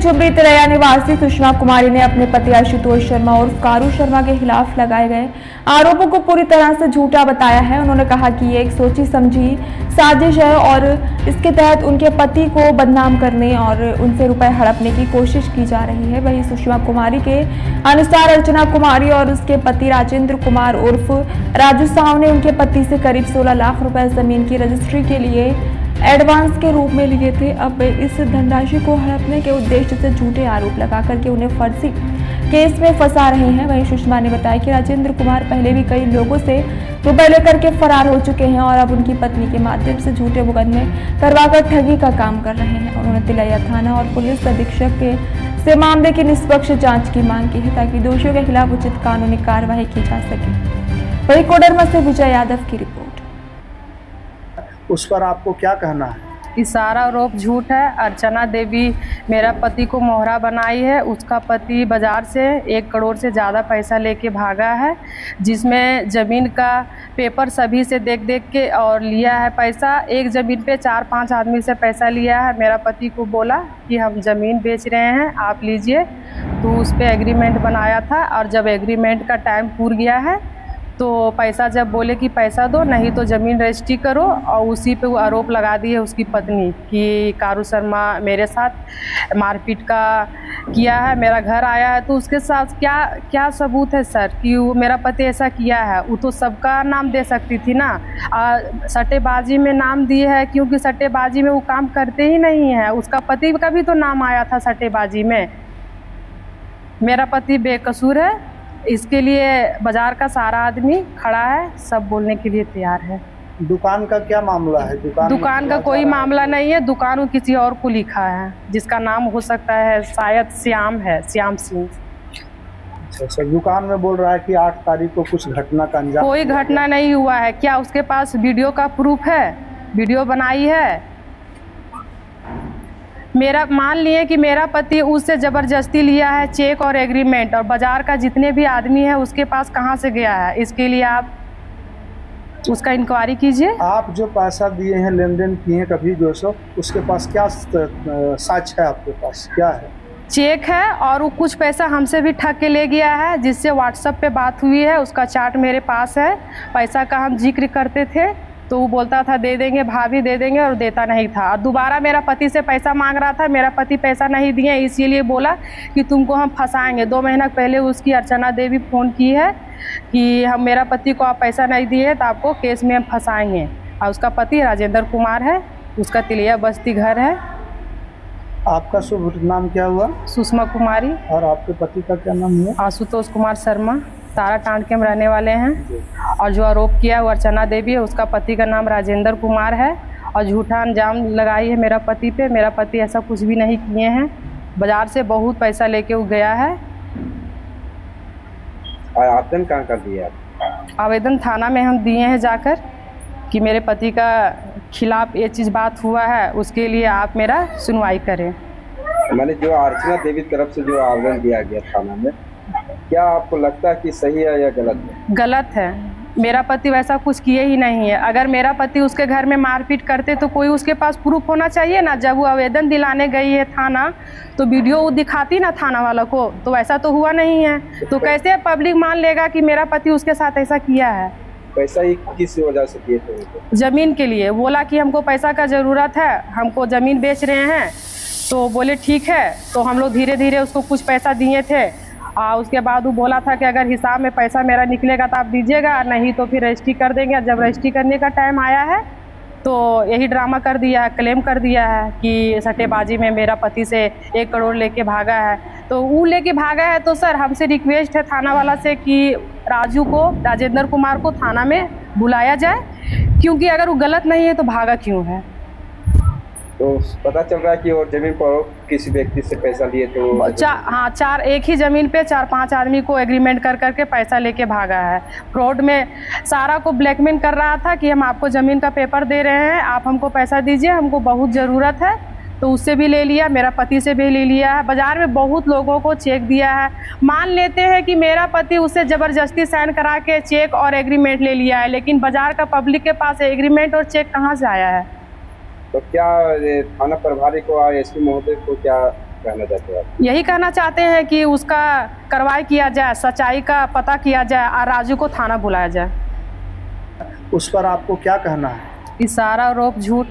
झुमरी तिलैया निवासी सुषमा कुमारी ने अपने पति आशुतोष शर्मा और कारू शर्मा के खिलाफ लगाए गए आरोपों को पूरी तरह से झूठा बताया है। उन्होंने कहा कि ये एक सोची समझी साजिश है और इसके तहत उनके पति को बदनाम करने और उनसे रुपए हड़पने की कोशिश की जा रही है। वहीं सुषमा कुमारी के अनुसार अर्चना कुमारी और उसके पति राजेंद्र कुमार उर्फ राजू साहू ने उनके पति से करीब 16 लाख रुपए जमीन की रजिस्ट्री के लिए एडवांस के रूप में लिए थे। अब वे इस धनराशि को हड़पने के उद्देश्य से झूठे आरोप लगा करके उन्हें फर्जी केस में फंसा रहे हैं। वहीं सुषमा ने बताया कि राजेंद्र कुमार पहले भी कई लोगों से रुपए लेकर के फरार हो चुके हैं और अब उनकी पत्नी के माध्यम से झूठे मुकदमे करवाकर ठगी का काम कर रहे हैं। उन्होंने तिलैया थाना और पुलिस अधीक्षक से मामले की निष्पक्ष जाँच की मांग की है ताकि दोषियों के खिलाफ उचित कानूनी कार्रवाई की जा सके। वहीं कोडरमा से विजय यादव की रिपोर्ट। उस पर आपको क्या कहना है? इस सारा आरोप झूठ है। अर्चना देवी मेरा पति को मोहरा बनाई है। उसका पति बाजार से 1 करोड़ से ज़्यादा पैसा लेके भागा है, जिसमें ज़मीन का पेपर सभी से देख के और लिया है पैसा। एक ज़मीन पे 4-5 आदमी से पैसा लिया है। मेरा पति को बोला कि हम ज़मीन बेच रहे हैं, आप लीजिए, तो उस पर एग्रीमेंट बनाया था। और जब एग्रीमेंट का टाइम पूरा गया है तो पैसा जब बोले कि पैसा दो नहीं तो ज़मीन रजिस्ट्री करो, और उसी पे वो आरोप लगा दिए उसकी पत्नी कि कारू शर्मा मेरे साथ मारपीट का किया है, मेरा घर आया है। तो उसके साथ क्या क्या सबूत है सर कि वो मेरा पति ऐसा किया है? वो तो सबका नाम दे सकती थी ना। सट्टेबाजी में नाम दिए है, क्योंकि सट्टेबाजी में वो काम करते ही नहीं है। उसका पति का भी तो नाम आया था सट्टेबाजी में। मेरा पति बेकसूर है, इसके लिए बाजार का सारा आदमी खड़ा है, सब बोलने के लिए तैयार है। दुकान का क्या मामला है? दुकान का कोई मामला नहीं है। दुकान वो किसी और को लिखा है, जिसका नाम हो सकता है शायद श्याम है, श्याम सिंह। अच्छा, दुकान में बोल रहा है कि 8 तारीख को कुछ घटना का अंजाम। कोई घटना नहीं हुआ है। क्या उसके पास वीडियो का प्रूफ है? वीडियो बनाई है। मेरा मान लिए कि मेरा पति उससे ज़बरदस्ती लिया है चेक और एग्रीमेंट, और बाज़ार का जितने भी आदमी है उसके पास कहाँ से गया है, इसके लिए आप उसका इंक्वायरी कीजिए। आप जो पैसा दिए हैं, लेन देन किए हैं कभी 200, उसके पास क्या साक्ष्य है? आपके पास क्या है? चेक है, और वो कुछ पैसा हमसे भी ठग के ले गया है, जिससे व्हाट्सएप पे बात हुई है। उसका चार्ट मेरे पास है। पैसा का हम जिक्र करते थे तो वो बोलता था दे देंगे भाभी, दे देंगे, और देता नहीं था। और दोबारा मेरा पति से पैसा मांग रहा था, मेरा पति पैसा नहीं दिए, इसीलिए बोला कि तुमको हम फंसाएंगे। 2 महीना पहले उसकी अर्चना देवी फ़ोन की है कि हम मेरा पति को आप पैसा नहीं दिए तो आपको केस में हम फंसाएंगे। और उसका पति राजेंद्र कुमार है, उसका तिलैया बस्ती घर है। आपका शुभ नाम क्या हुआ? सुषमा कुमारी। और आपके पति का क्या नाम हुआ? आशुतोष कुमार शर्मा। तारा टांड के हम रहने वाले हैं। और जो आरोप किया वो अर्चना देवी है, उसका पति का नाम राजेंद्र कुमार है, और झूठा इल्जाम लगाई है मेरा पति पे। मेरा पति ऐसा कुछ भी नहीं किए हैं। बाजार से बहुत पैसा लेके वो गया है। आवेदन कहाँ कर दिया? आवेदन थाना में हम दिए हैं जाकर कि मेरे पति का खिलाफ ये चीज़ बात हुआ है, उसके लिए आप मेरा सुनवाई करें। मैंने जो अर्चना देवी तरफ से जो आवेदन दिया गया थाना में, क्या आपको लगता है कि सही है या गलत है? गलत है। मेरा पति वैसा कुछ किए ही नहीं है। अगर मेरा पति उसके घर में मारपीट करते तो कोई उसके पास प्रूफ होना चाहिए ना। जब वो आवेदन दिलाने गई है थाना तो वीडियो वो दिखाती ना थाना वाला को, तो ऐसा तो हुआ नहीं है। तो कैसे पब्लिक मान लेगा कि मेरा पति उसके साथ ऐसा किया है? पैसा ही किस वजह से दिए थे? ज़मीन के लिए बोला कि हमको पैसा का ज़रूरत है, हमको ज़मीन बेच रहे हैं। तो बोले ठीक है। तो हम लोग धीरे धीरे उसको कुछ पैसा दिए थे। उसके बाद वो बोला था कि अगर हिसाब में पैसा मेरा निकलेगा तो आप दीजिएगा, नहीं तो फिर रजिस्ट्री कर देंगे। जब रजिस्ट्री करने का टाइम आया है तो यही ड्रामा कर दिया है, क्लेम कर दिया है कि सट्टेबाजी में मेरा पति से 1 करोड़ लेके भागा है। तो वो लेके भागा है तो सर हमसे रिक्वेस्ट है थाना वाला से कि राजेंद्र कुमार को थाना में बुलाया जाए, क्योंकि अगर वो गलत नहीं है तो भागा क्यों है। तो पता चल रहा है कि और जमीन पर किसी व्यक्ति से पैसा लिए थे। हाँ, एक ही ज़मीन पे 4-5 आदमी को एग्रीमेंट कर करके पैसा लेके भागा है। फ्रॉड में सारा को ब्लैकमेल कर रहा था कि हम आपको ज़मीन का पेपर दे रहे हैं, आप हमको पैसा दीजिए, हमको बहुत ज़रूरत है। तो उससे भी ले लिया, मेरा पति से भी ले लिया है। बाज़ार में बहुत लोगों को चेक दिया है। मान लेते हैं कि मेरा पति उससे ज़बरदस्ती साइन करा के चेक और एग्रीमेंट ले लिया है, लेकिन बाज़ार का पब्लिक के पास एग्रीमेंट और चेक कहाँ से आया है? तो क्या थाना प्रभारी को और एसपी महोदय को क्या कहना चाहते हो आप? यही कहना चाहते हैं कि उसका कार्रवाई किया जाए, सच्चाई का पता किया जाए और राजू को थाना बुलाया जाए। उस पर आपको क्या कहना है? इस सारा आरोप झूठ